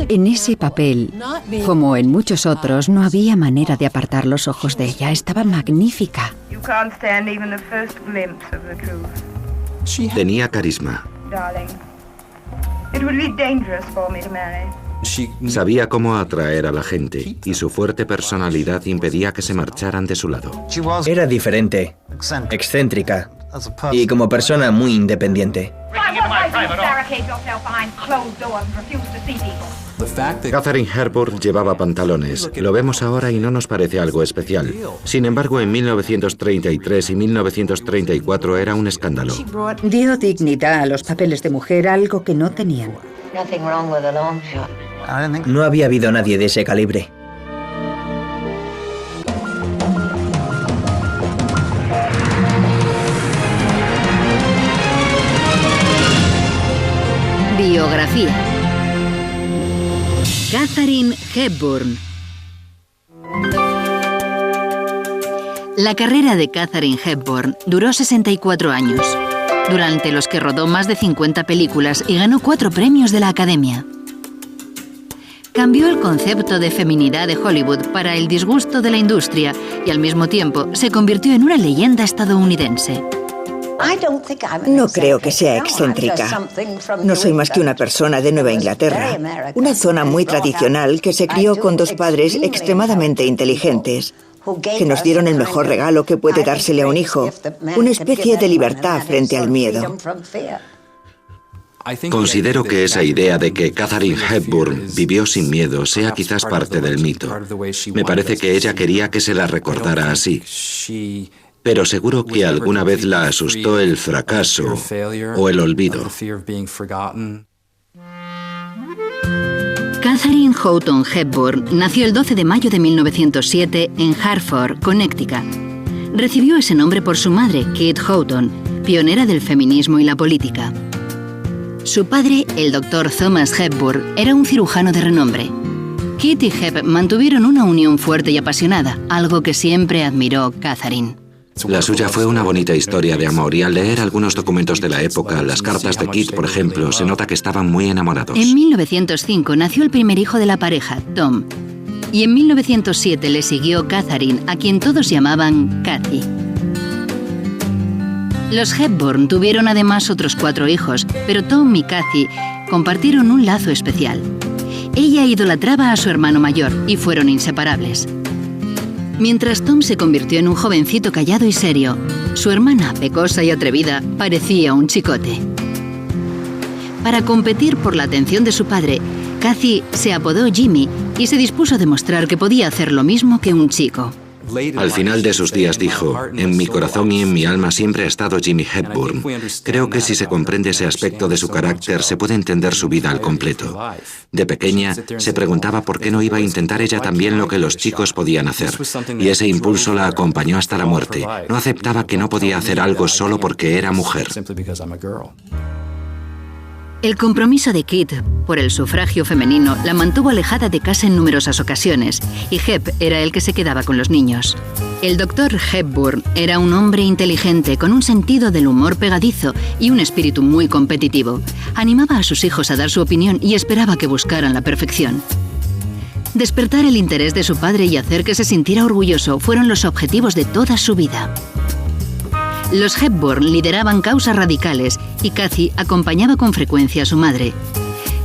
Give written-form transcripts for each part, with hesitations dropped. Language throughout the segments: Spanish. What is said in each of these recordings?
En ese papel, como en muchos otros, no había manera de apartar los ojos de ella. Estaba magnífica. Tenía carisma. Sabía cómo atraer a la gente y su fuerte personalidad impedía que se marcharan de su lado. Era diferente, excéntrica y como persona muy independiente. Katharine Hepburn llevaba pantalones. Lo vemos ahora y no nos parece algo especial. Sin embargo, en 1933 y 1934 era un escándalo. Dio dignidad a los papeles de mujer, algo que no tenían. No había habido nadie de ese calibre. Biografía. Katharine Hepburn. La carrera de Katharine Hepburn duró 64 años, durante los que rodó más de 50 películas y ganó 4 premios de la Academia. Cambió el concepto de feminidad de Hollywood para el disgusto de la industria y al mismo tiempo se convirtió en una leyenda estadounidense. No creo que sea excéntrica. No soy más que una persona de Nueva Inglaterra, una zona muy tradicional que se crió con 2 padres extremadamente inteligentes, que nos dieron el mejor regalo que puede dársele a un hijo, una especie de libertad frente al miedo. Considero que esa idea de que Katharine Hepburn vivió sin miedo sea quizás parte del mito. Me parece que ella quería que se la recordara así. Pero seguro que alguna vez la asustó el fracaso o el olvido. Katharine Houghton Hepburn nació el 12 de mayo de 1907 en Hartford, Connecticut. Recibió ese nombre por su madre, Kate Houghton, pionera del feminismo y la política. Su padre, el doctor Thomas Hepburn, era un cirujano de renombre. Kate y Hep mantuvieron una unión fuerte y apasionada, algo que siempre admiró Katharine. La suya fue una bonita historia de amor y al leer algunos documentos de la época, las cartas de Kate, por ejemplo, se nota que estaban muy enamorados. En 1905 nació el primer hijo de la pareja, Tom, y en 1907 le siguió Katharine, a quien todos llamaban Kathy. Los Hepburn tuvieron además otros 4 hijos, pero Tom y Kathy compartieron un lazo especial. Ella idolatraba a su hermano mayor y fueron inseparables. Mientras Tom se convirtió en un jovencito callado y serio, su hermana, pecosa y atrevida, parecía un chicote. Para competir por la atención de su padre, Kathy se apodó Jimmy y se dispuso a demostrar que podía hacer lo mismo que un chico. Al final de sus días dijo, en mi corazón y en mi alma siempre ha estado Jimmy Hepburn. Creo que si se comprende ese aspecto de su carácter, se puede entender su vida al completo. De pequeña, se preguntaba por qué no iba a intentar ella también lo que los chicos podían hacer. Y ese impulso la acompañó hasta la muerte. No aceptaba que no podía hacer algo solo porque era mujer. El compromiso de Kate por el sufragio femenino la mantuvo alejada de casa en numerosas ocasiones, y Hep era el que se quedaba con los niños. El doctor Hepburn era un hombre inteligente con un sentido del humor pegadizo y un espíritu muy competitivo. Animaba a sus hijos a dar su opinión y esperaba que buscaran la perfección. Despertar el interés de su padre y hacer que se sintiera orgulloso fueron los objetivos de toda su vida. Los Hepburn lideraban causas radicales y Kathy acompañaba con frecuencia a su madre.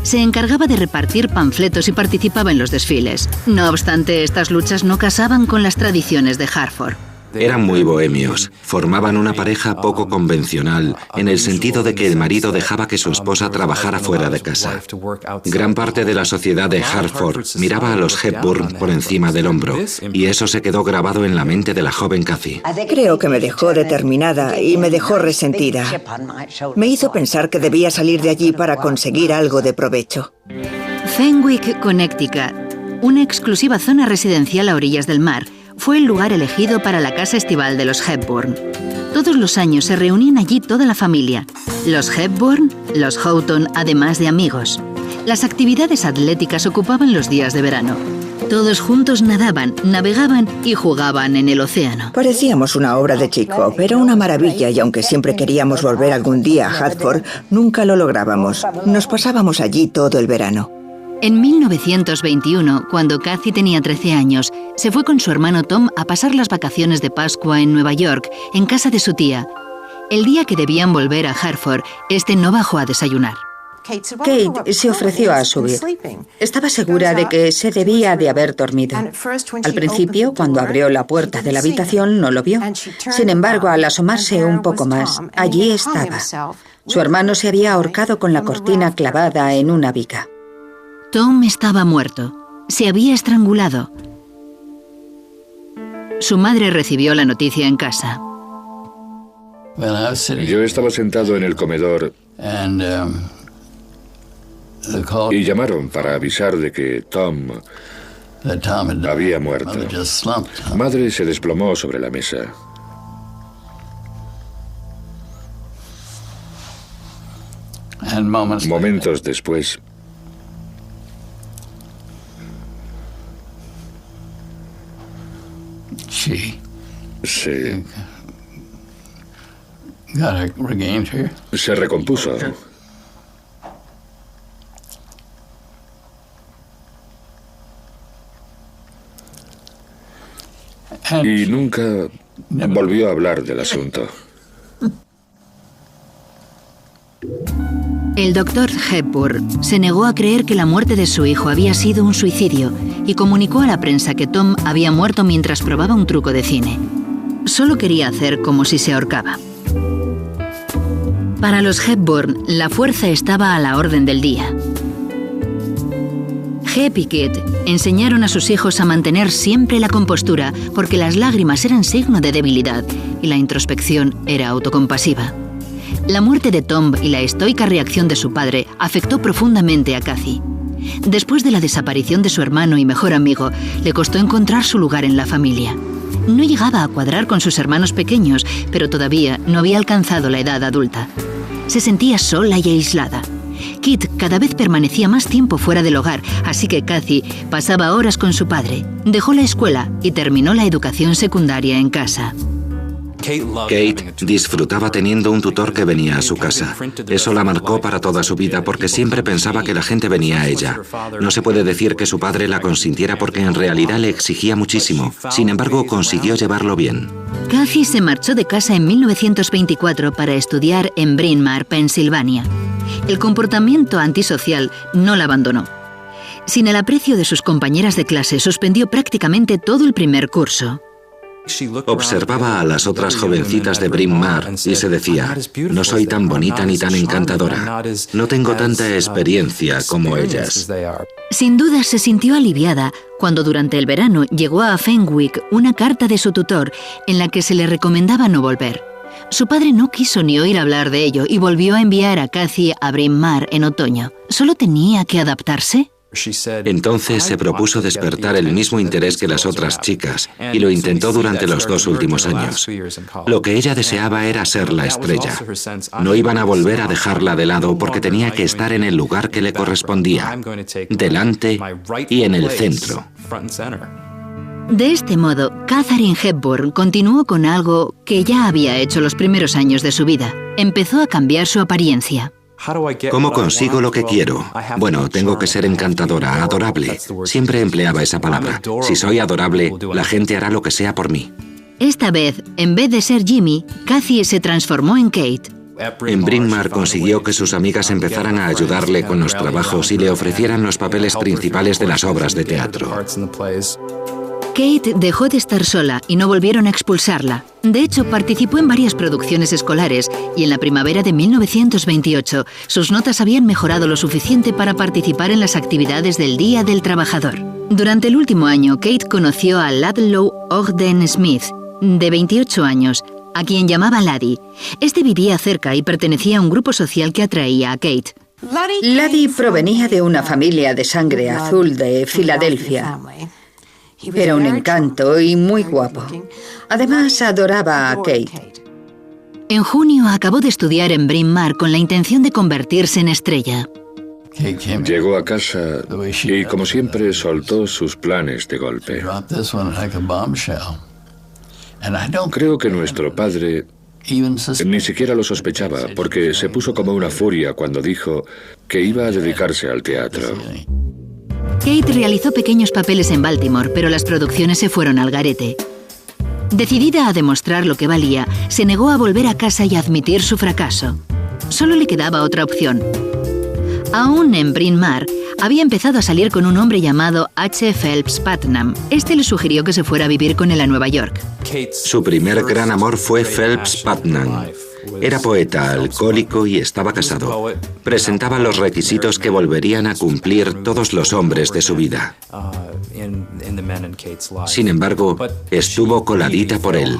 Se encargaba de repartir panfletos y participaba en los desfiles. No obstante, estas luchas no casaban con las tradiciones de Hartford. Eran muy bohemios. Formaban una pareja poco convencional, en el sentido de que el marido dejaba que su esposa trabajara fuera de casa. Gran parte de la sociedad de Hartford miraba a los Hepburn por encima del hombro, y eso se quedó grabado en la mente de la joven Kathy. Creo que me dejó determinada y me dejó resentida. Me hizo pensar que debía salir de allí para conseguir algo de provecho. Fenwick, Connecticut, una exclusiva zona residencial a orillas del mar, fue el lugar elegido para la casa estival de los Hepburn. Todos los años se reunían allí toda la familia, los Hepburn, los Houghton, además de amigos. Las actividades atléticas ocupaban los días de verano. Todos juntos nadaban, navegaban y jugaban en el océano. Parecíamos una obra de chico, pero una maravilla, y aunque siempre queríamos volver algún día a Hartford, nunca lo lográbamos. Nos pasábamos allí todo el verano. En 1921, cuando Kathy tenía 13 años, se fue con su hermano Tom a pasar las vacaciones de Pascua en Nueva York, en casa de su tía. El día que debían volver a Hartford, este no bajó a desayunar. Kate se ofreció a subir. Estaba segura de que se debía de haber dormido. Al principio, cuando abrió la puerta de la habitación, no lo vio. Sin embargo, al asomarse un poco más, allí estaba. Su hermano se había ahorcado con la cortina clavada en una viga. Tom estaba muerto. Se había estrangulado. Su madre recibió la noticia en casa. Yo estaba sentado en el comedor y llamaron para avisar de que Tom había muerto. Madre se desplomó sobre la mesa. Momentos después, se recompuso. Y nunca volvió a hablar del asunto. El doctor Hepburn se negó a creer que la muerte de su hijo había sido un suicidio y comunicó a la prensa que Tom había muerto mientras probaba un truco de cine. Solo quería hacer como si se ahorcaba. Para los Hepburn, la fuerza estaba a la orden del día. Hep y Kate enseñaron a sus hijos a mantener siempre la compostura porque las lágrimas eran signo de debilidad y la introspección era autocompasiva. La muerte de Tom y la estoica reacción de su padre afectó profundamente a Kathy. Después de la desaparición de su hermano y mejor amigo, le costó encontrar su lugar en la familia. No llegaba a cuadrar con sus hermanos pequeños, pero todavía no había alcanzado la edad adulta. Se sentía sola y aislada. Kit cada vez permanecía más tiempo fuera del hogar, así que Kathy pasaba horas con su padre. Dejó la escuela y terminó la educación secundaria en casa. Kate disfrutaba teniendo un tutor que venía a su casa. Eso la marcó para toda su vida porque siempre pensaba que la gente venía a ella. No se puede decir que su padre la consintiera porque en realidad le exigía muchísimo. Sin embargo, consiguió llevarlo bien. Kathy se marchó de casa en 1924 para estudiar en Bryn Mawr, Pensilvania. El comportamiento antisocial no la abandonó. Sin el aprecio de sus compañeras de clase, suspendió prácticamente todo el primer curso. Observaba a las otras jovencitas de Bryn Mawr y se decía, no soy tan bonita ni tan encantadora. No tengo tanta experiencia como ellas. Sin duda se sintió aliviada cuando durante el verano llegó a Fenwick una carta de su tutor en la que se le recomendaba no volver. Su padre no quiso ni oír hablar de ello y volvió a enviar a Kathy a Bryn Mawr en otoño. ¿Solo tenía que adaptarse? Entonces se propuso despertar el mismo interés que las otras chicas y lo intentó durante los 2 últimos años. Lo que ella deseaba era ser la estrella. No iban a volver a dejarla de lado porque tenía que estar en el lugar que le correspondía, delante y en el centro. De este modo, Katharine Hepburn continuó con algo que ya había hecho los primeros años de su vida. Empezó a cambiar su apariencia. ¿Cómo consigo lo que quiero? Bueno, tengo que ser encantadora, adorable. Siempre empleaba esa palabra. Si soy adorable, la gente hará lo que sea por mí. Esta vez, en vez de ser Jimmy, Kathy se transformó en Kate. En Bryn Mawr consiguió que sus amigas empezaran a ayudarle con los trabajos y le ofrecieran los papeles principales de las obras de teatro. Kate dejó de estar sola y no volvieron a expulsarla. De hecho, participó en varias producciones escolares y en la primavera de 1928 sus notas habían mejorado lo suficiente para participar en las actividades del Día del Trabajador. Durante el último año, Kate conoció a Ludlow Ogden Smith, de 28 años, a quien llamaba Laddie. Este vivía cerca y pertenecía a un grupo social que atraía a Kate. Laddie provenía de una familia de sangre azul de Filadelfia. Era un encanto y muy guapo. Además, adoraba a Kate. En junio acabó de estudiar en Bryn Mawr con la intención de convertirse en estrella. Llegó a casa y, como siempre, soltó sus planes de golpe. Creo que nuestro padre ni siquiera lo sospechaba, porque se puso como una furia cuando dijo que iba a dedicarse al teatro. Kate realizó pequeños papeles en Baltimore, pero las producciones se fueron al garete. Decidida a demostrar lo que valía, se negó a volver a casa y a admitir su fracaso. Solo le quedaba otra opción. Aún en Bryn Mawr, había empezado a salir con un hombre llamado H. Phelps Putnam. Este le sugirió que se fuera a vivir con él a Nueva York. Su primer gran amor fue Phelps Putnam. Era poeta, alcohólico y estaba casado. Presentaba los requisitos que volverían a cumplir todos los hombres de su vida. Sin embargo, estuvo coladita por él.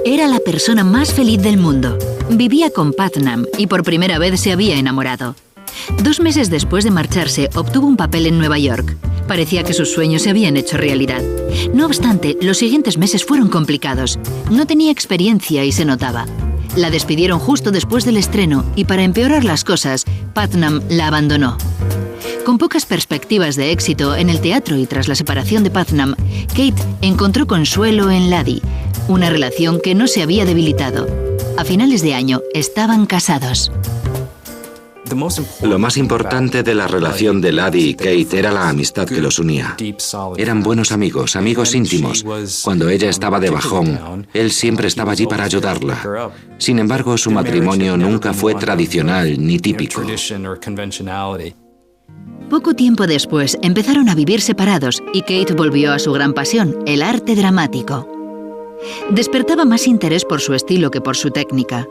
Era la persona más feliz del mundo. Vivía con Putnam y por primera vez se había enamorado. 2 meses después de marcharse, obtuvo un papel en Nueva York. Parecía que sus sueños se habían hecho realidad. No obstante, los siguientes meses fueron complicados. No tenía experiencia y se notaba. La despidieron justo después del estreno y para empeorar las cosas, Putnam la abandonó. Con pocas perspectivas de éxito en el teatro y tras la separación de Putnam, Kate encontró consuelo en Laddie, una relación que no se había debilitado. A finales de año estaban casados. Lo más importante de la relación de Laddie y Kate era la amistad que los unía. Eran buenos amigos, amigos íntimos. Cuando ella estaba de bajón, él siempre estaba allí para ayudarla. Sin embargo, su matrimonio nunca fue tradicional ni típico. Poco tiempo después, empezaron a vivir separados y Kate volvió a su gran pasión, el arte dramático. Despertaba más interés por su estilo que por su técnica.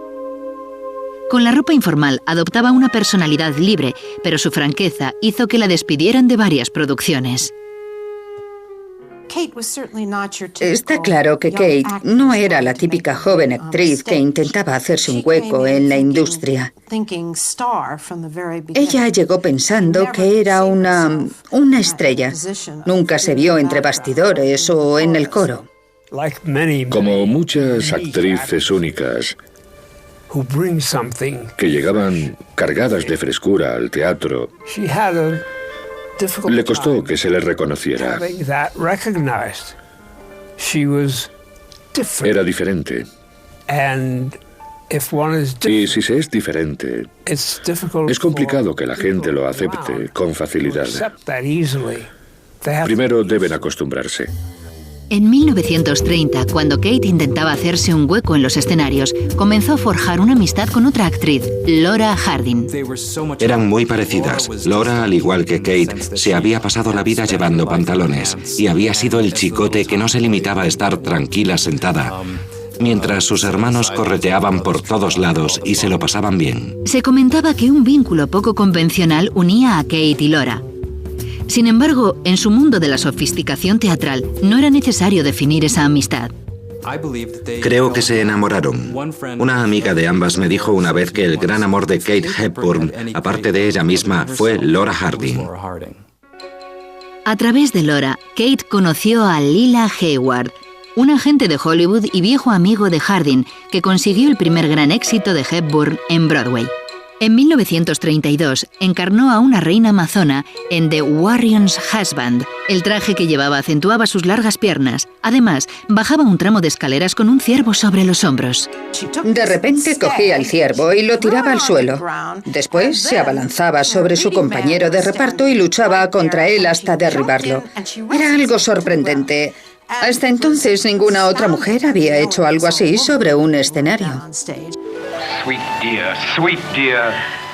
Con la ropa informal adoptaba una personalidad libre, pero su franqueza hizo que la despidieran de varias producciones. Está claro que Kate no era la típica joven actriz que intentaba hacerse un hueco en la industria. Ella llegó pensando que era una estrella. Nunca se vio entre bastidores o en el coro. Como muchas actrices únicas que llegaban cargadas de frescura al teatro, le costó que se le reconociera. Era diferente. Y si se es diferente, es complicado que la gente lo acepte con facilidad. Primero deben acostumbrarse. En 1930, cuando Kate intentaba hacerse un hueco en los escenarios, comenzó a forjar una amistad con otra actriz, Laura Harding. Eran muy parecidas. Laura, al igual que Kate, se había pasado la vida llevando pantalones y había sido el chicote que no se limitaba a estar tranquila sentada, mientras sus hermanos correteaban por todos lados y se lo pasaban bien. Se comentaba que un vínculo poco convencional unía a Kate y Laura. Sin embargo, en su mundo de la sofisticación teatral, no era necesario definir esa amistad. Creo que se enamoraron. Una amiga de ambas me dijo una vez que el gran amor de Kate Hepburn, aparte de ella misma, fue Laura Harding. A través de Laura, Kate conoció a Lila Hayward, un agente de Hollywood y viejo amigo de Harding, que consiguió el primer gran éxito de Hepburn en Broadway. En 1932 encarnó a una reina amazona en The Warrior's Husband. El traje que llevaba acentuaba sus largas piernas. Además, bajaba un tramo de escaleras con un ciervo sobre los hombros. De repente cogía el ciervo y lo tiraba al suelo. Después se abalanzaba sobre su compañero de reparto y luchaba contra él hasta derribarlo. Era algo sorprendente. Hasta entonces ninguna otra mujer había hecho algo así sobre un escenario.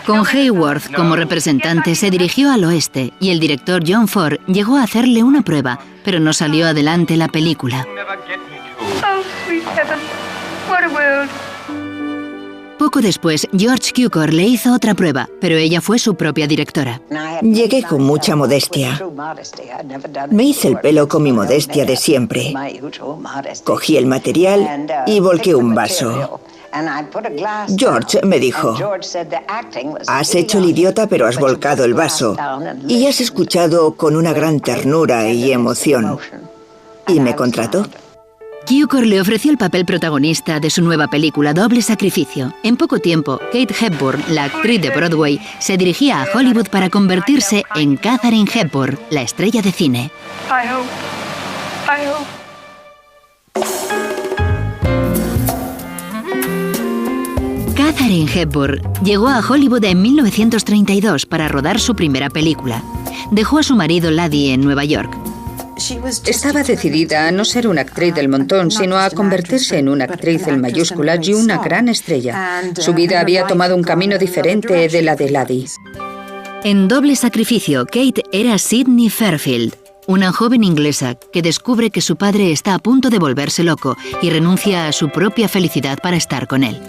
Con Hayward como representante se dirigió al oeste y el director John Ford llegó a hacerle una prueba, pero no salió adelante la película. Poco después, George Cukor le hizo otra prueba, pero ella fue su propia directora. Llegué con mucha modestia. Me hice el pelo con mi modestia de siempre. Cogí el material y volqué un vaso. George me dijo: has hecho el idiota, pero has volcado el vaso y has escuchado con una gran ternura y emoción. Y me contrató. Cukor le ofreció el papel protagonista de su nueva película Doble Sacrificio. En poco tiempo, Kate Hepburn, la actriz de Broadway, se dirigía a Hollywood para convertirse en Katharine Hepburn, la estrella de cine. Katharine Hepburn llegó a Hollywood en 1932 para rodar su primera película. Dejó a su marido Laddie en Nueva York. Estaba decidida a no ser una actriz del montón, sino a convertirse en una actriz en mayúsculas y una gran estrella. Su vida había tomado un camino diferente de la de Laddie. En Doble Sacrificio, Kate era Sidney Fairfield, una joven inglesa que descubre que su padre está a punto de volverse loco y renuncia a su propia felicidad para estar con él.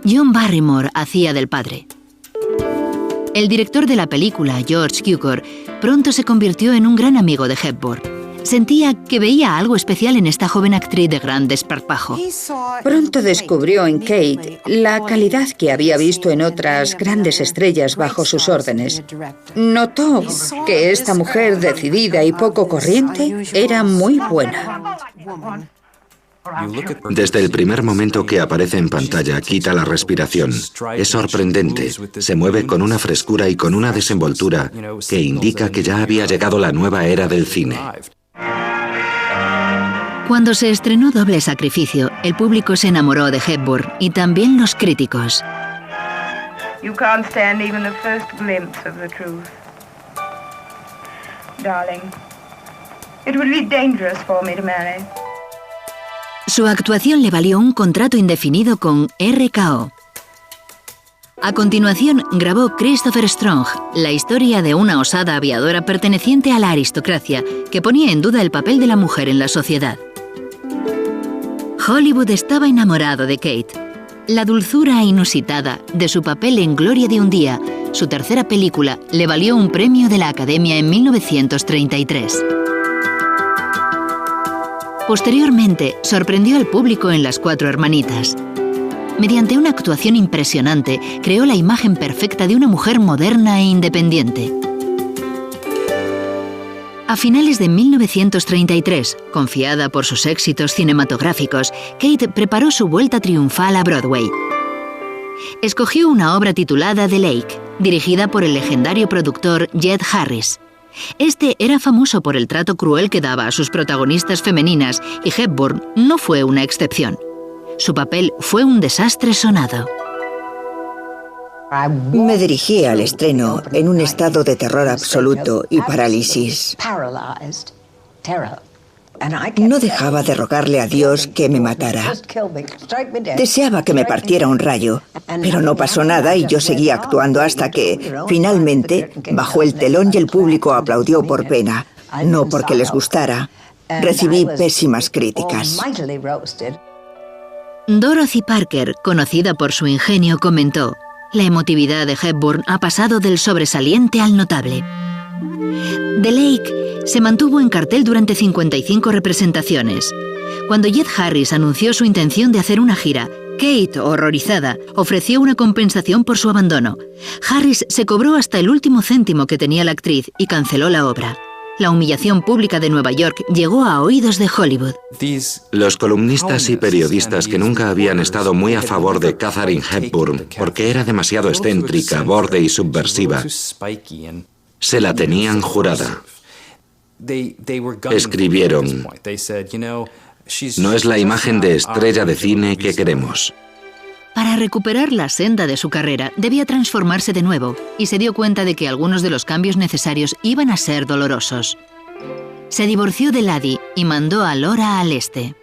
John Barrymore hacía del padre. El director de la película, George Cukor, pronto se convirtió en un gran amigo de Hepburn. Sentía que veía algo especial en esta joven actriz de gran desparpajo. Pronto descubrió en Kate la calidad que había visto en otras grandes estrellas bajo sus órdenes. Notó que esta mujer decidida y poco corriente era muy buena. Desde el primer momento que aparece en pantalla, quita la respiración. Es sorprendente. Se mueve con una frescura y con una desenvoltura que indica que ya había llegado la nueva era del cine. Cuando se estrenó Doble Sacrificio, el público se enamoró de Hepburn y también los críticos. You can't stand even the first glimpse of the truth. Darling, it would be dangerous for me to marry. Su actuación le valió un contrato indefinido con RKO. A continuación, grabó Christopher Strong, la historia de una osada aviadora perteneciente a la aristocracia que ponía en duda el papel de la mujer en la sociedad. Hollywood estaba enamorado de Kate. La dulzura inusitada de su papel en Gloria de un día, su tercera película, le valió un premio de la Academia en 1933. Posteriormente, sorprendió al público en Las Cuatro Hermanitas. Mediante una actuación impresionante, creó la imagen perfecta de una mujer moderna e independiente. A finales de 1933, confiada por sus éxitos cinematográficos, Kate preparó su vuelta triunfal a Broadway. Escogió una obra titulada The Lake, dirigida por el legendario productor Jed Harris. Este era famoso por el trato cruel que daba a sus protagonistas femeninas y Hepburn no fue una excepción. Su papel fue un desastre sonado. Me dirigí al estreno en un estado de terror absoluto y parálisis. No dejaba de rogarle a Dios que me matara. Deseaba que me partiera un rayo, pero no pasó nada y yo seguía actuando hasta que, finalmente, bajó el telón y el público aplaudió por pena, no porque les gustara. Recibí pésimas críticas. Dorothy Parker, conocida por su ingenio, comentó: «La emotividad de Hepburn ha pasado del sobresaliente al notable». The Lake se mantuvo en cartel durante 55 representaciones. Cuando Jed Harris anunció su intención de hacer una gira, Kate, horrorizada, ofreció una compensación por su abandono. Harris se cobró hasta el último céntimo que tenía la actriz y canceló la obra. La humillación pública de Nueva York llegó a oídos de Hollywood. Los columnistas y periodistas que nunca habían estado muy a favor de Katharine Hepburn porque era demasiado excéntrica, borde y subversiva, se la tenían jurada. Escribieron: «No es la imagen de estrella de cine que queremos». Para recuperar la senda de su carrera, debía transformarse de nuevo y se dio cuenta de que algunos de los cambios necesarios iban a ser dolorosos. Se divorció de Laddie y mandó a Laura al este.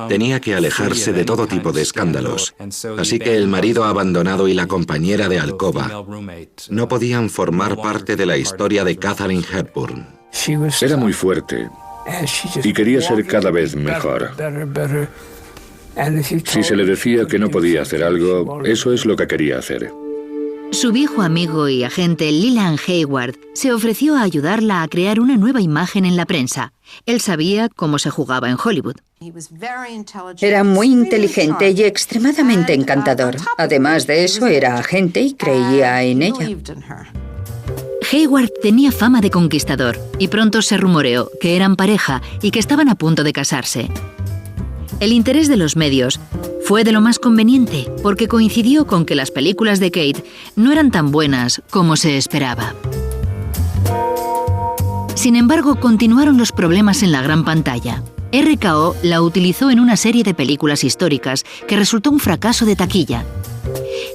Tenía que alejarse de todo tipo de escándalos, así que el marido abandonado y la compañera de alcoba no podían formar parte de la historia de Katharine Hepburn. Era muy fuerte y quería ser cada vez mejor. Si se le decía que no podía hacer algo, eso es lo que quería hacer. Su viejo amigo y agente Leland Hayward se ofreció a ayudarla a crear una nueva imagen en la prensa. Él sabía cómo se jugaba en Hollywood. Era muy inteligente y extremadamente encantador. Además de eso, era agente y creía en ella. Hayward tenía fama de conquistador y pronto se rumoreó que eran pareja y que estaban a punto de casarse. El interés de los medios fue de lo más conveniente porque coincidió con que las películas de Kate no eran tan buenas como se esperaba. Sin embargo, continuaron los problemas en la gran pantalla. RKO la utilizó en una serie de películas históricas que resultó un fracaso de taquilla.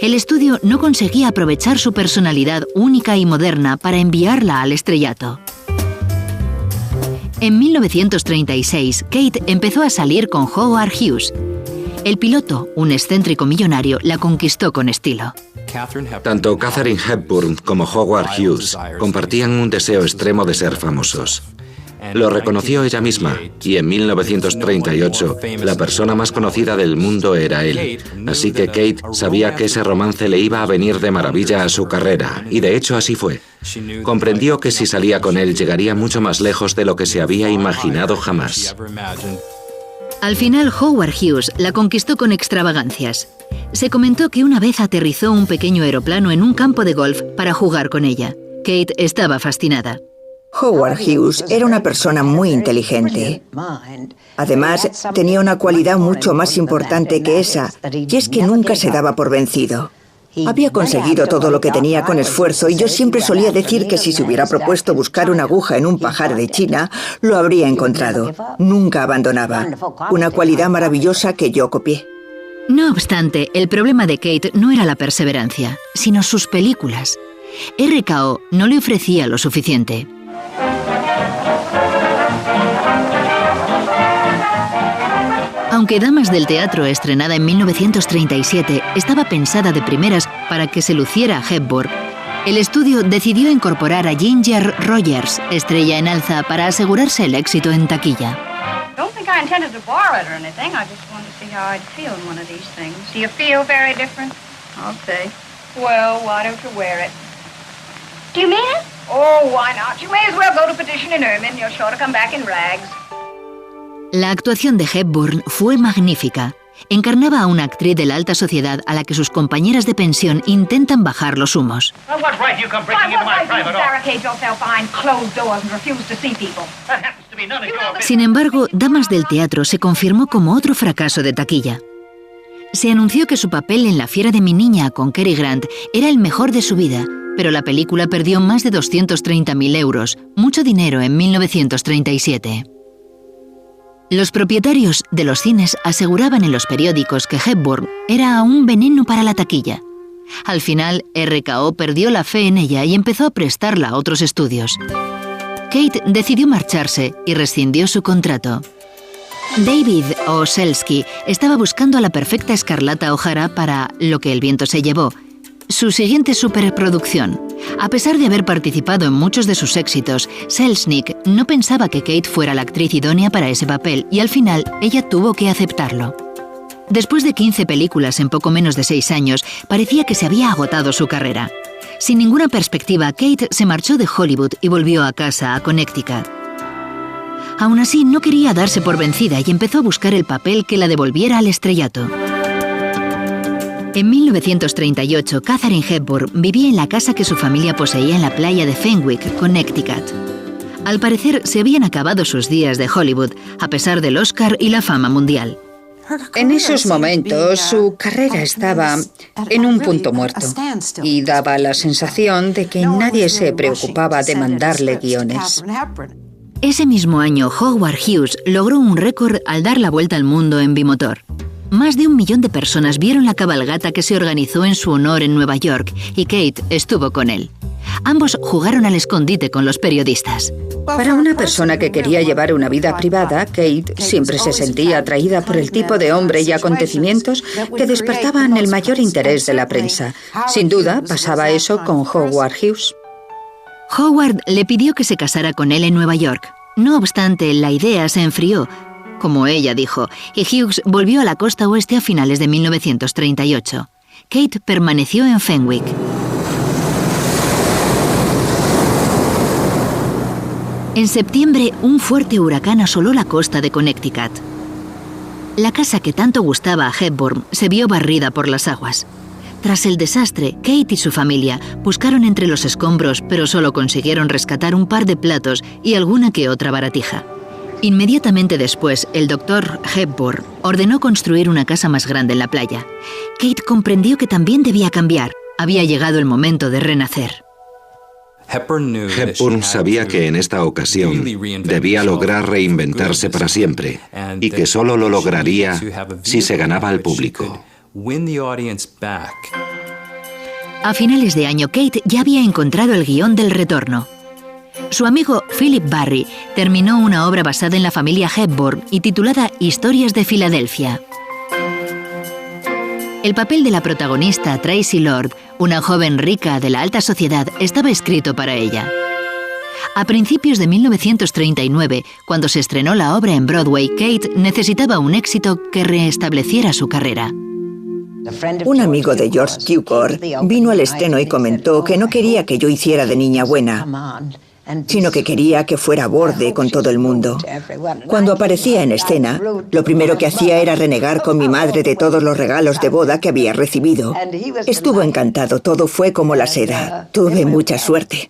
El estudio no conseguía aprovechar su personalidad única y moderna para enviarla al estrellato. En 1936, Kate empezó a salir con Howard Hughes. El piloto, un excéntrico millonario, la conquistó con estilo. Tanto Katharine Hepburn como Howard Hughes compartían un deseo extremo de ser famosos. Lo reconoció ella misma, y en 1938 la persona más conocida del mundo era él. Así que Kate sabía que ese romance le iba a venir de maravilla a su carrera, y de hecho así fue. Comprendió que si salía con él llegaría mucho más lejos de lo que se había imaginado jamás. Al final, Howard Hughes la conquistó con extravagancias. Se comentó que una vez aterrizó un pequeño aeroplano en un campo de golf para jugar con ella. Kate estaba fascinada. Howard Hughes era una persona muy inteligente. Además, tenía una cualidad mucho más importante que esa, y es que nunca se daba por vencido. Había conseguido todo lo que tenía con esfuerzo, y yo siempre solía decir que si se hubiera propuesto buscar una aguja en un pajar de China, lo habría encontrado. Nunca abandonaba. Una cualidad maravillosa que yo copié. No obstante, el problema de Kate no era la perseverancia, sino sus películas. RKO no le ofrecía lo suficiente. Aunque Damas del Teatro, estrenada en 1937, estaba pensada de primeras para que se luciera a Hepburn, el estudio decidió incorporar a Ginger Rogers, estrella en alza, para asegurarse el éxito en taquilla. La actuación de Hepburn fue magnífica. Encarnaba a una actriz de la alta sociedad a la que sus compañeras de pensión intentan bajar los humos. Sin embargo, Damas del Teatro se confirmó como otro fracaso de taquilla. Se anunció que su papel en La fiera de mi niña con Cary Grant era el mejor de su vida, pero la película perdió más de 230.000 euros, mucho dinero en 1937. Los propietarios de los cines aseguraban en los periódicos que Hepburn era un veneno para la taquilla. Al final, RKO perdió la fe en ella y empezó a prestarla a otros estudios. Kate decidió marcharse y rescindió su contrato. David O. Selznick estaba buscando a la perfecta Escarlata O'Hara para Lo que el viento se llevó, su siguiente superproducción. A pesar de haber participado en muchos de sus éxitos, Selznick no pensaba que Kate fuera la actriz idónea para ese papel y al final ella tuvo que aceptarlo. Después de 15 películas en poco menos de 6 años, parecía que se había agotado su carrera. Sin ninguna perspectiva, Kate se marchó de Hollywood y volvió a casa, a Connecticut. Aún así, no quería darse por vencida y empezó a buscar el papel que la devolviera al estrellato. En 1938, Katharine Hepburn vivía en la casa que su familia poseía en la playa de Fenwick, Connecticut. Al parecer, se habían acabado sus días de Hollywood, a pesar del Oscar y la fama mundial. En esos momentos, su carrera estaba en un punto muerto y daba la sensación de que nadie se preocupaba de mandarle guiones. Ese mismo año, Howard Hughes logró un récord al dar la vuelta al mundo en bimotor. Más de 1 millón de personas vieron la cabalgata que se organizó en su honor en Nueva York y Kate estuvo con él. Ambos jugaron al escondite con los periodistas. Para una persona que quería llevar una vida privada, Kate siempre se sentía atraída por el tipo de hombre y acontecimientos que despertaban el mayor interés de la prensa. Sin duda, pasaba eso con Howard Hughes. Howard le pidió que se casara con él en Nueva York. No obstante, la idea se enfrió, como ella dijo, y Hughes volvió a la costa oeste a finales de 1938. Kate permaneció en Fenwick. En septiembre, un fuerte huracán asoló la costa de Connecticut. La casa que tanto gustaba a Hepburn se vio barrida por las aguas. Tras el desastre, Kate y su familia buscaron entre los escombros, pero solo consiguieron rescatar un par de platos y alguna que otra baratija. Inmediatamente después, el doctor Hepburn ordenó construir una casa más grande en la playa. Kate comprendió que también debía cambiar. Había llegado el momento de renacer. Hepburn sabía que en esta ocasión debía lograr reinventarse para siempre y que solo lo lograría si se ganaba al público. A finales de año, Kate ya había encontrado el guión del retorno. Su amigo Philip Barry terminó una obra basada en la familia Hepburn y titulada Historias de Filadelfia. El papel de la protagonista, Tracy Lord, una joven rica de la alta sociedad, estaba escrito para ella. A principios de 1939, cuando se estrenó la obra en Broadway, Kate necesitaba un éxito que restableciera su carrera. Un amigo de George Cukor vino al estreno y comentó que no quería que yo hiciera de niña buena, sino que quería que fuera borde con todo el mundo. Cuando aparecía en escena, lo primero que hacía era renegar con mi madre de todos los regalos de boda que había recibido. Estuvo encantado, todo fue como la seda. Tuve mucha suerte.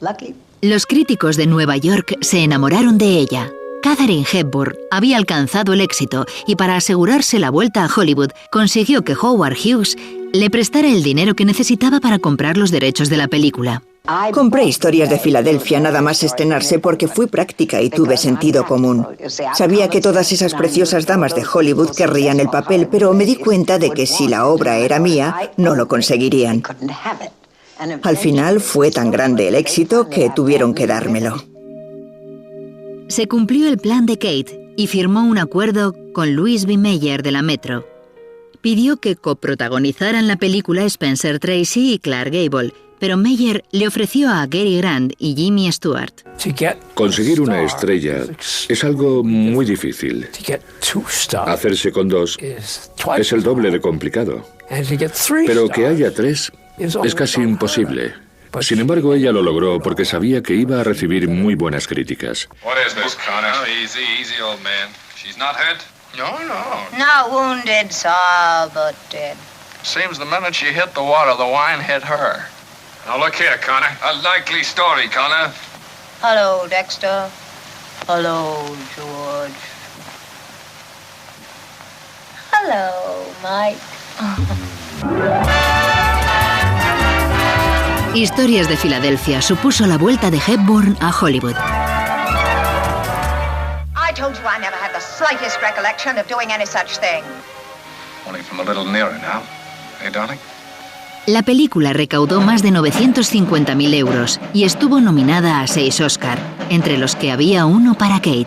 Los críticos de Nueva York se enamoraron de ella. Katharine Hepburn había alcanzado el éxito y para asegurarse la vuelta a Hollywood consiguió que Howard Hughes le prestara el dinero que necesitaba para comprar los derechos de la película. Compré Historias de Filadelfia nada más estrenarse porque fui práctica y tuve sentido común. Sabía que todas esas preciosas damas de Hollywood querrían el papel, pero me di cuenta de que si la obra era mía, no lo conseguirían. Al final fue tan grande el éxito que tuvieron que dármelo. Se cumplió el plan de Kate y firmó un acuerdo con Louis B. Mayer de la Metro. Pidió que coprotagonizaran la película Spencer Tracy y Clark Gable, pero Mayer le ofreció a Cary Grant y Jimmy Stewart. Conseguir una estrella es algo muy difícil. Hacerse con dos es el doble de complicado. Pero que haya tres es casi imposible. Sin embargo, ella lo logró porque sabía que iba a recibir muy buenas críticas. What is this, Connor? Oh, easy, easy, old man. She's not hurt? No. Not wounded, all but dead. Seems the minute she hit the water, the wine hit her. Now look here, Connor. A likely story, Connor. Hello, Dexter. Hello, George. Hello, Mike. Historias de Filadelfia supuso la vuelta de Hepburn a Hollywood. I told you I never had the slightest recollection of doing any such thing. Only from a little nearer now. Hey, darling? La película recaudó más de 950.000 euros y estuvo nominada a 6 Oscar, entre los que había uno para Kate.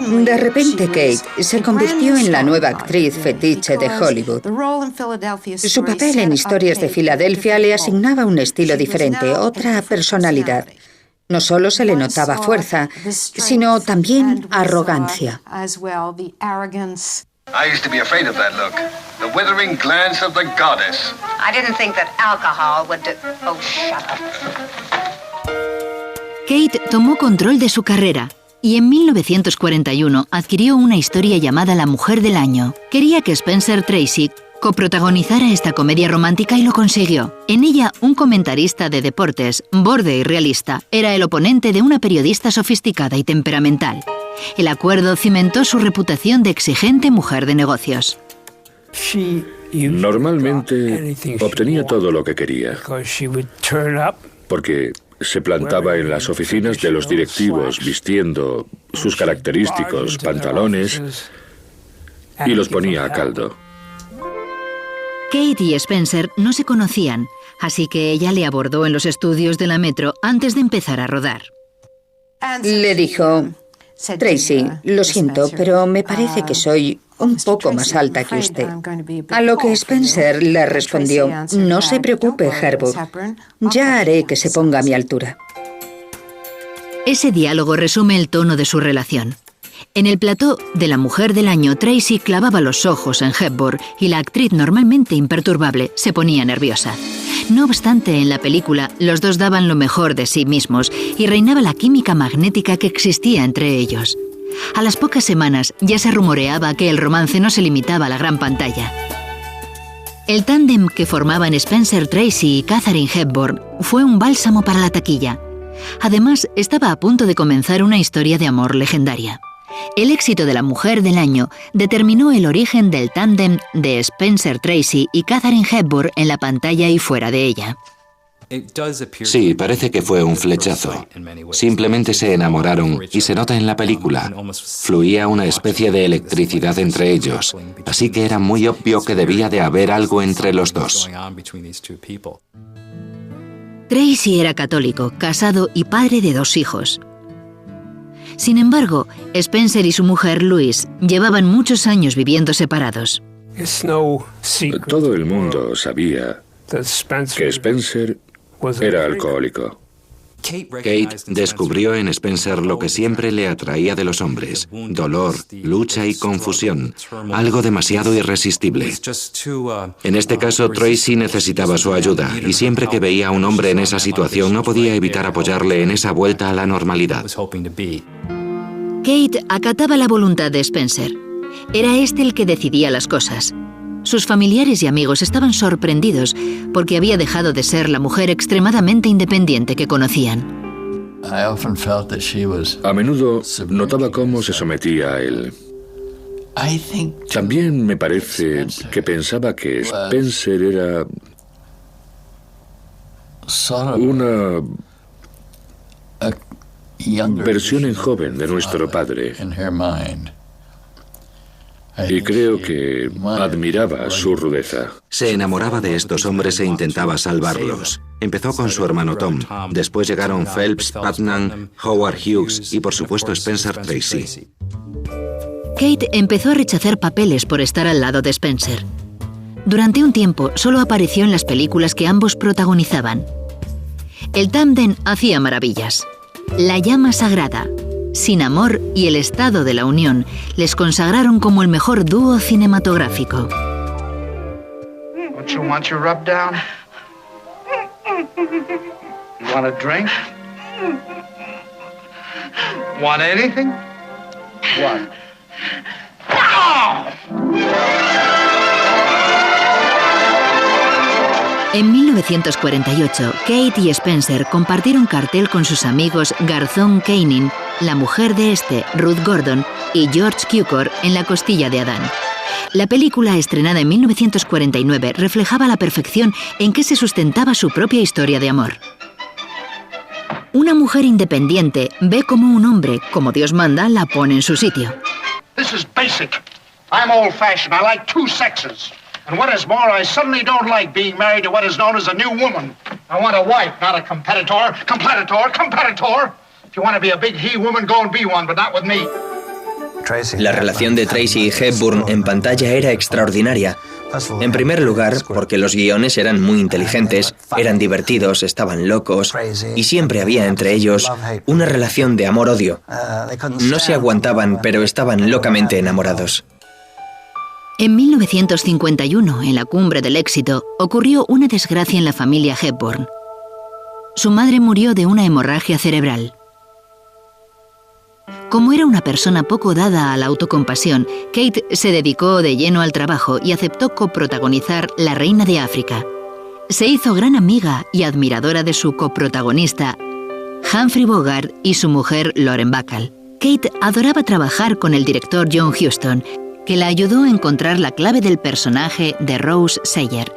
De repente, Kate se convirtió en la nueva actriz fetiche de Hollywood. Su papel en Historias de Filadelfia le asignaba un estilo diferente, otra personalidad. No solo se le notaba fuerza, sino también arrogancia. I used to be afraid of that look. The withering glance of the goddess. I didn't think that alcohol would do... Oh, shut up. Kate tomó control de su carrera y en 1941 adquirió una historia llamada La Mujer del Año. Quería que Spencer Tracy coprotagonizara esta comedia romántica y lo consiguió. En ella, un comentarista de deportes, borde y realista, era el oponente de una periodista sofisticada y temperamental. El acuerdo cimentó su reputación de exigente mujer de negocios. Normalmente obtenía todo lo que quería, porque se plantaba en las oficinas de los directivos vistiendo sus característicos pantalones y los ponía a caldo. Kate y Spencer no se conocían, así que ella le abordó en los estudios de la Metro antes de empezar a rodar. Le dijo: Tracy, lo siento, pero me parece que soy un poco más alta que usted. A lo que Spencer le respondió: no se preocupe, Hepburn, ya haré que se ponga a mi altura. Ese diálogo resume el tono de su relación. En el plató de La Mujer del Año, Tracy clavaba los ojos en Hepburn y la actriz, normalmente imperturbable, se ponía nerviosa. No obstante, en la película, los dos daban lo mejor de sí mismos y reinaba la química magnética que existía entre ellos. A las pocas semanas ya se rumoreaba que el romance no se limitaba a la gran pantalla. El tándem que formaban Spencer Tracy y Katharine Hepburn fue un bálsamo para la taquilla. Además, estaba a punto de comenzar una historia de amor legendaria. El éxito de La Mujer del Año determinó el origen del tándem de Spencer Tracy y Katharine Hepburn en la pantalla y fuera de ella. Sí, parece que fue un flechazo. Simplemente se enamoraron y se nota en la película. Fluía una especie de electricidad entre ellos, así que era muy obvio que debía de haber algo entre los dos. Tracy era católico, casado y padre de 2 hijos. Sin embargo, Spencer y su mujer, Louise, llevaban muchos años viviendo separados. Todo el mundo sabía que Spencer era alcohólico. Kate descubrió en Spencer lo que siempre le atraía de los hombres: dolor, lucha y confusión, algo demasiado irresistible. En este caso, Tracy necesitaba su ayuda, y siempre que veía a un hombre en esa situación no podía evitar apoyarle en esa vuelta a la normalidad. Kate acataba la voluntad de Spencer. Era este el que decidía las cosas. Sus familiares y amigos estaban sorprendidos porque había dejado de ser la mujer extremadamente independiente que conocían. A menudo notaba cómo se sometía a él. También me parece que pensaba que Spencer era una versión en joven de nuestro padre. Y creo que admiraba su rudeza. Se enamoraba de estos hombres e intentaba salvarlos. Empezó con su hermano Tom. Después llegaron Phelps, Putnam, Howard Hughes y por supuesto Spencer Tracy. Kate empezó a rechazar papeles por estar al lado de Spencer. Durante un tiempo solo apareció en las películas que ambos protagonizaban. El tándem hacía maravillas. La llama sagrada, Sin amor y El estado de la unión les consagraron como el mejor dúo cinematográfico. Don't you want your rub down? You want a drink? Want anything? What? En 1948, Kate y Spencer compartieron cartel con sus amigos Garzón Keinin, la mujer de este, Ruth Gordon, y George Cukor en La costilla de Adán. La película, estrenada en 1949, reflejaba la perfección en que se sustentaba su propia historia de amor. Una mujer independiente ve cómo un hombre, como Dios manda, la pone en su sitio. This is basic. I'm old-fashioned. I like 2 sexes. And what is more, I suddenly don't like being married to what is known as a new woman. I want a wife, not a competitor. Competitor. If you want to be a big he-woman, go and be one, but not with me. La relación de Tracy y Hepburn en pantalla era extraordinaria. En primer lugar, porque los guiones eran muy inteligentes, eran divertidos, estaban locos, y siempre había entre ellos una relación de amor-odio. No se aguantaban, pero estaban locamente enamorados. En 1951, en la cumbre del éxito, ocurrió una desgracia en la familia Hepburn. Su madre murió de una hemorragia cerebral. Como era una persona poco dada a la autocompasión, Kate se dedicó de lleno al trabajo y aceptó coprotagonizar La Reina de África. Se hizo gran amiga y admiradora de su coprotagonista, Humphrey Bogart, y su mujer, Lauren Bacall. Kate adoraba trabajar con el director John Huston, que la ayudó a encontrar la clave del personaje de Rose Sayer.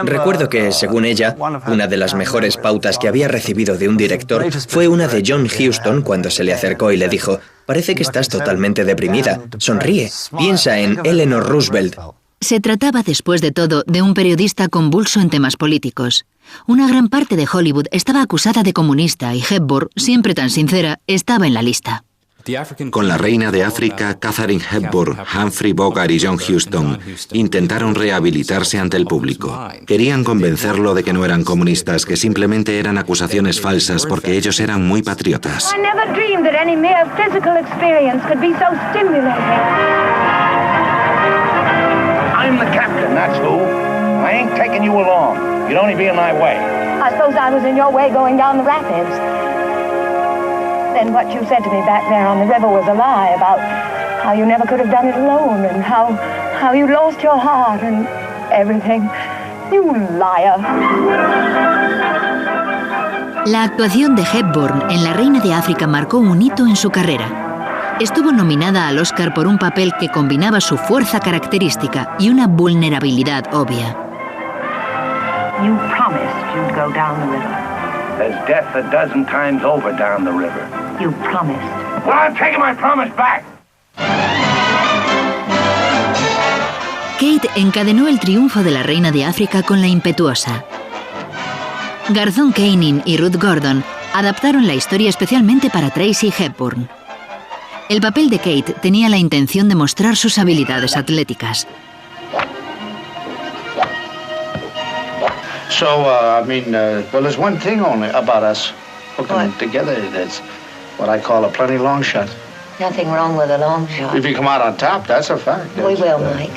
Recuerdo que, según ella, una de las mejores pautas que había recibido de un director fue una de John Huston cuando se le acercó y le dijo: «Parece que estás totalmente deprimida. Sonríe. Piensa en Eleanor Roosevelt». Se trataba, después de todo, de un periodista convulso en temas políticos. Una gran parte de Hollywood estaba acusada de comunista y Hepburn, siempre tan sincera, estaba en la lista. Con La Reina de África, Katharine Hepburn, Humphrey Bogart y John Huston intentaron rehabilitarse ante el público. Querían convencerlo de que no eran comunistas, que simplemente eran acusaciones falsas porque ellos eran muy patriotas. I'm the captain, that's who. I ain't taking you along. You'd only be in my way. I suppose I was in your way going down the rapids. Then what you said to me back there on the river was a lie about how you never could have done it alone and how you lost your heart and everything. You liar. La actuación de Hepburn en La Reina de África marcó un hito en su carrera. Estuvo nominada al Oscar por un papel que combinaba su fuerza característica y una vulnerabilidad obvia. You promised you'd go down the river. There's death a dozen times over down the river. You promised. Well, I'm taking my promise back. Kate encadenó el triunfo de la Reina de África con La impetuosa. Garzón Keining y Ruth Gordon adaptaron la historia especialmente para Tracy Hepburn. El papel de Kate tenía la intención de mostrar sus habilidades atléticas. So, well, there's one thing only about us hooking together. That's what I call a plenty long shot. Nothing wrong with a long shot. If you come out on top, that's a fact. We will, Mike.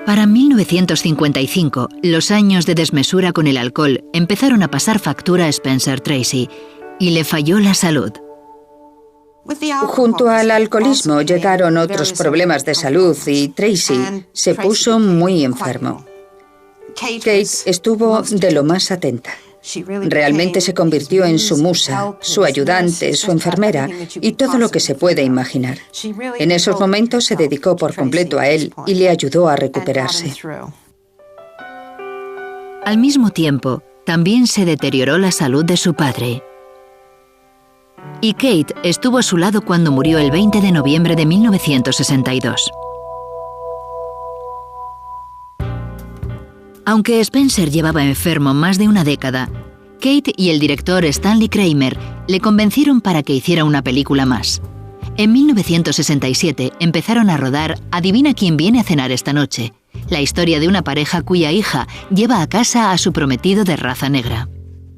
Para 1955, los años de desmesura con el alcohol empezaron a pasar factura a Spencer Tracy y le falló la salud. Junto al alcoholismo llegaron otros problemas de salud y Tracy se puso muy enfermo. Kate estuvo de lo más atenta. Realmente se convirtió en su musa, su ayudante, su enfermera y todo lo que se puede imaginar. En esos momentos se dedicó por completo a él y le ayudó a recuperarse. Al mismo tiempo, también se deterioró la salud de su padre. Y Kate estuvo a su lado cuando murió el 20 de noviembre de 1962. Aunque Spencer llevaba enfermo más de una década, Kate y el director Stanley Kramer le convencieron para que hiciera una película más. En 1967 empezaron a rodar Adivina quién viene a cenar esta noche, la historia de una pareja cuya hija lleva a casa a su prometido de raza negra.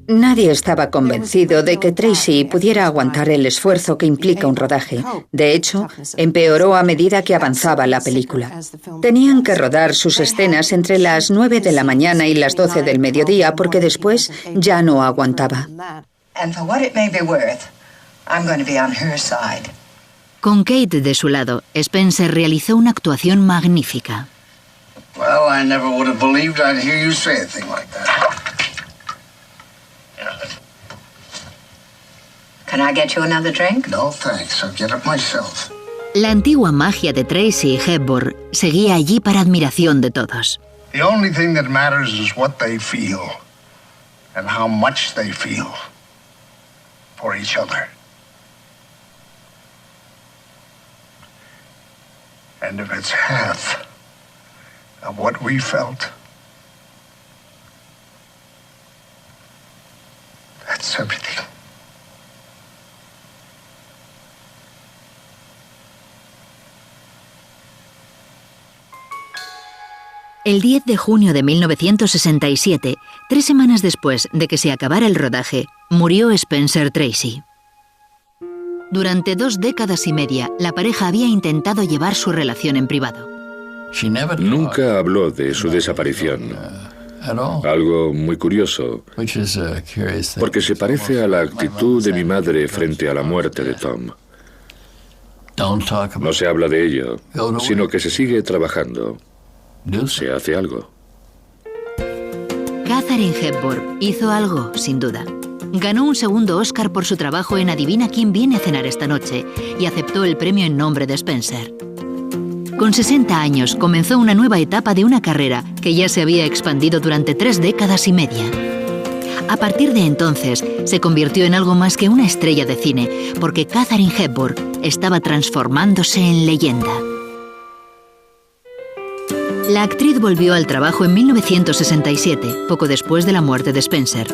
Nadie estaba convencido de que Tracy pudiera aguantar el esfuerzo que implica un rodaje. De hecho, empeoró a medida que avanzaba la película. Tenían que rodar sus escenas entre las 9 de la mañana y las 12 del mediodía porque después ya no aguantaba. Con Kate de su lado, Spencer realizó una actuación magnífica. Well, I never would have believed I'd hear you say a thing like that. Can I get you another drink? No, thanks. I'll get it myself. La antigua magia de Tracy Hepburn seguía allí para admiración de todos. The only thing that matters is what they feel and how much they feel for each other. And if it's half of what we felt, that's everything. El 10 de junio de 1967, 3 semanas después de que se acabara el rodaje, murió Spencer Tracy. Durante 2 décadas y media, la pareja había intentado llevar su relación en privado. Nunca habló de su desaparición. Algo muy curioso, porque se parece a la actitud de mi madre frente a la muerte de Tom. No se habla de ello, sino que se sigue trabajando. Se hace algo. Katharine Hepburn hizo algo, sin duda. Ganó un segundo Oscar por su trabajo en Adivina quién viene a cenar esta noche y aceptó el premio en nombre de Spencer. Con 60 años comenzó una nueva etapa de una carrera que ya se había expandido durante 3 décadas y media. A partir de entonces, se convirtió en algo más que una estrella de cine, porque Katharine Hepburn estaba transformándose en leyenda. La actriz volvió al trabajo en 1967, poco después de la muerte de Spencer.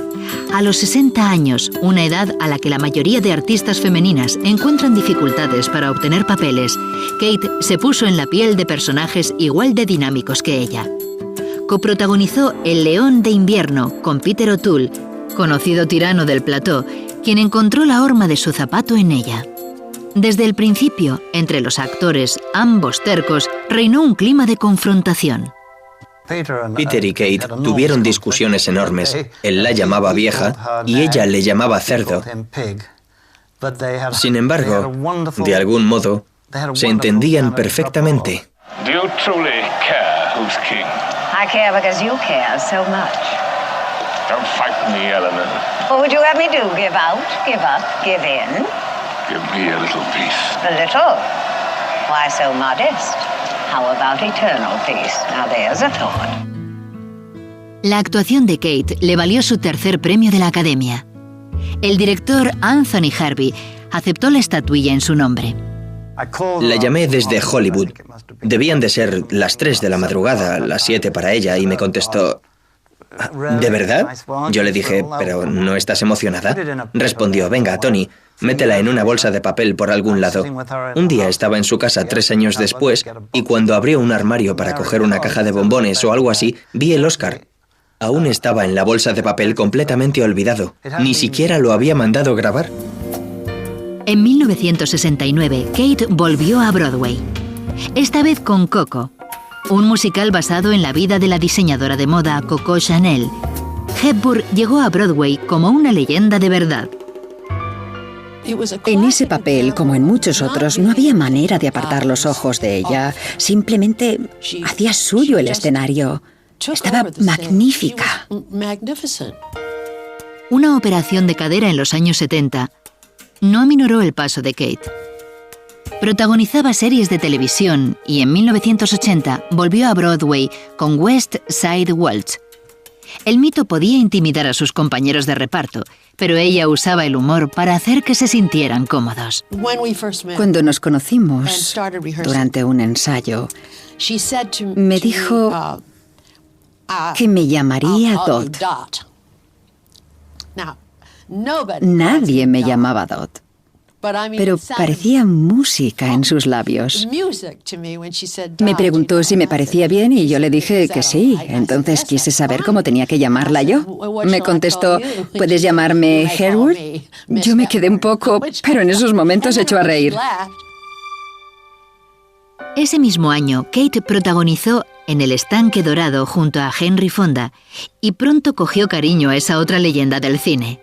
A los 60 años, una edad a la que la mayoría de artistas femeninas encuentran dificultades para obtener papeles, Kate se puso en la piel de personajes igual de dinámicos que ella. Coprotagonizó El León de Invierno con Peter O'Toole, conocido tirano del plató, quien encontró la horma de su zapato en ella. Desde el principio, entre los actores, ambos tercos, reinó un clima de confrontación. Peter y Kate tuvieron discusiones enormes. Él la llamaba vieja y ella le llamaba cerdo. Sin embargo, de algún modo, se entendían perfectamente. Do you truly care who's king? I care because you care so much. Don't fight me, Eleanor. What would you have me do? Give out, give up, give in? Give me a little peace. A little? Why so modest? How about eternal peace? Now there's a thought. La actuación de Kate le valió su tercer premio de la Academia. El director Anthony Harvey aceptó la estatuilla en su nombre. La llamé desde Hollywood. Debían de ser las 3 de la madrugada, las 7 para ella, y me contestó: ¿de verdad? Yo le dije: ¿pero no estás emocionada? Respondió: venga, Tony, métela en una bolsa de papel por algún lado. Un día estaba en su casa 3 años después, y cuando abrió un armario para coger una caja de bombones o algo así, vi el Oscar. Aún estaba en la bolsa de papel, completamente olvidado. Ni siquiera lo había mandado grabar. En 1969, Kate volvió a Broadway. Esta vez con Coco, un musical basado en la vida de la diseñadora de moda Coco Chanel. Hepburn llegó a Broadway como una leyenda de verdad. En ese papel, como en muchos otros, no había manera de apartar los ojos de ella. Simplemente hacía suyo el escenario. Estaba magnífica. Una operación de cadera en los años 70 no aminoró el paso de Kate. Protagonizaba series de televisión y en 1980 volvió a Broadway con West Side Waltz. El mito podía intimidar a sus compañeros de reparto, pero ella usaba el humor para hacer que se sintieran cómodos. Cuando nos conocimos durante un ensayo, me dijo que me llamaría Dot. Nadie me llamaba Dot, pero parecía música en sus labios. Me preguntó si me parecía bien y yo le dije que sí. Entonces quise saber cómo tenía que llamarla yo. Me contestó: ¿puedes llamarme Hereward? Yo me quedé un poco, pero en esos momentos echó a reír. Ese mismo año, Kate protagonizó En el estanque dorado junto a Henry Fonda y pronto cogió cariño a esa otra leyenda del cine.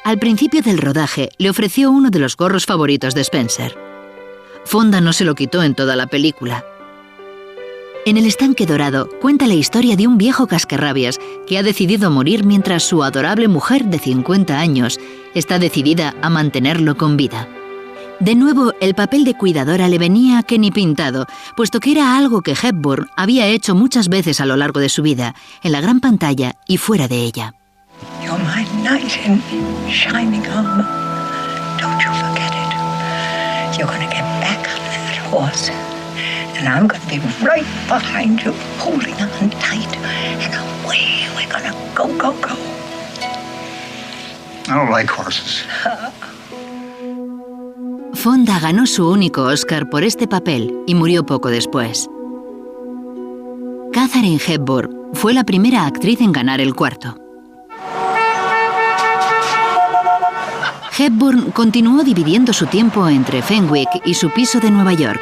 Al principio del rodaje le ofreció uno de los gorros favoritos de Spencer. Fonda no se lo quitó en toda la película. En El estanque dorado cuenta la historia de un viejo cascarrabias que ha decidido morir mientras su adorable mujer de 50 años está decidida a mantenerlo con vida. De nuevo, el papel de cuidadora le venía que ni pintado, puesto que era algo que Hepburn había hecho muchas veces a lo largo de su vida, en la gran pantalla y fuera de ella. You're my knight in shining armor. Don't you forget it. You're gonna get back on that horse, and I'm gonna be right behind you, holding on tight, and away we're gonna go, go, go. I don't like horses. Fonda ganó su único Oscar por este papel y murió poco después. Katharine Hepburn fue la primera actriz en ganar el cuarto. Hepburn continuó dividiendo su tiempo entre Fenwick y su piso de Nueva York.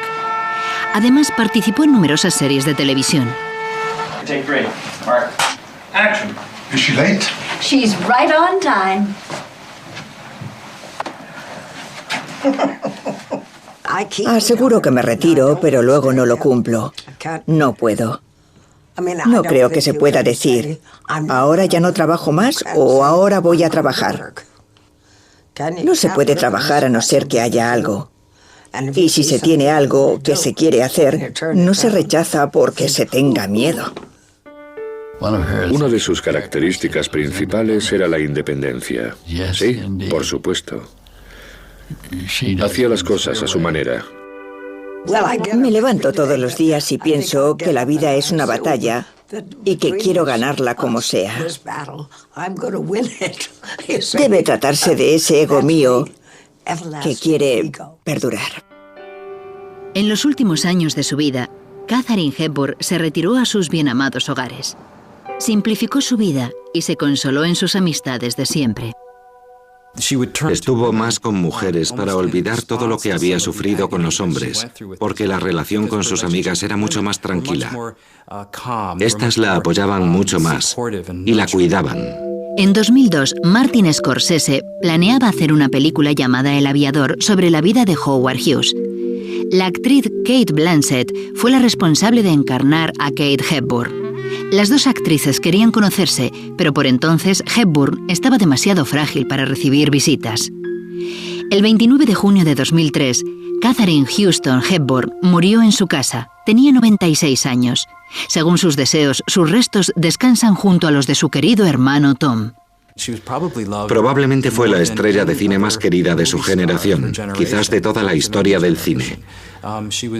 Además, participó en numerosas series de televisión. Take 3. Mark. Action. Is she late? She's right on time. Aseguro que me retiro, pero luego no lo cumplo. No puedo. No creo que se pueda decir: ahora ya no trabajo más o ahora voy a trabajar. No se puede trabajar a no ser que haya algo. Y si se tiene algo que se quiere hacer, no se rechaza porque se tenga miedo. Una de sus características principales era la independencia. Sí, por supuesto. Hacía las cosas a su manera. Me levanto todos los días y pienso que la vida es una batalla y que quiero ganarla como sea. Debe tratarse de ese ego mío que quiere perdurar. En los últimos años de su vida, Katharine Hepburn se retiró a sus bienamados hogares. Simplificó su vida y se consoló en sus amistades de siempre. Estuvo más con mujeres para olvidar todo lo que había sufrido con los hombres, porque la relación con sus amigas era mucho más tranquila. Estas la apoyaban mucho más y la cuidaban. En 2002, Martin Scorsese planeaba hacer una película llamada El aviador sobre la vida de Howard Hughes. La actriz Cate Blanchett fue la responsable de encarnar a Kate Hepburn. Las dos actrices querían conocerse, pero por entonces Hepburn estaba demasiado frágil para recibir visitas. El 29 de junio de 2003, Katharine Houston Hepburn murió en su casa. Tenía 96 años. Según sus deseos, sus restos descansan junto a los de su querido hermano Tom. Probablemente fue la estrella de cine más querida de su generación, quizás de toda la historia del cine.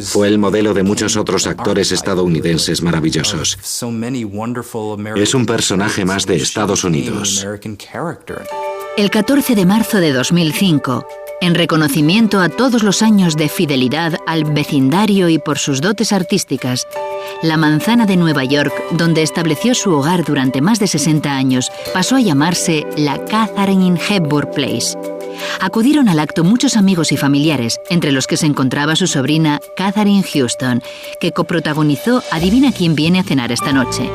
Fue el modelo de muchos otros actores estadounidenses maravillosos. Es un personaje más de Estados Unidos. El 14 de marzo de 2005, en reconocimiento a todos los años de fidelidad al vecindario y por sus dotes artísticas, la manzana de Nueva York, donde estableció su hogar durante más de 60 años, pasó a llamarse la Katharine Hepburn Place. Acudieron al acto muchos amigos y familiares, entre los que se encontraba su sobrina Katharine Houston, que coprotagonizó Adivina quién viene a cenar esta noche.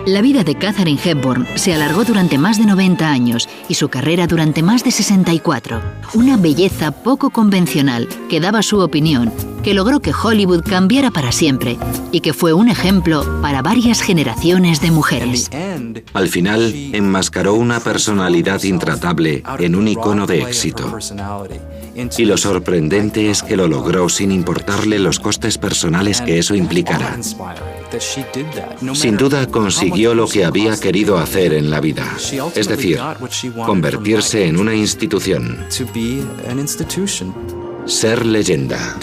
La vida de Katharine Hepburn se alargó durante más de 90 años y su carrera durante más de 64. Una belleza poco convencional que daba su opinión, que logró que Hollywood cambiara para siempre y que fue un ejemplo para varias generaciones de mujeres. Al final, enmascaró una personalidad intratable en un icono de éxito. Y lo sorprendente es que lo logró sin importarle los costes personales que eso implicara. Sin duda consiguió lo que había querido hacer en la vida, es decir, convertirse en una institución, ser leyenda.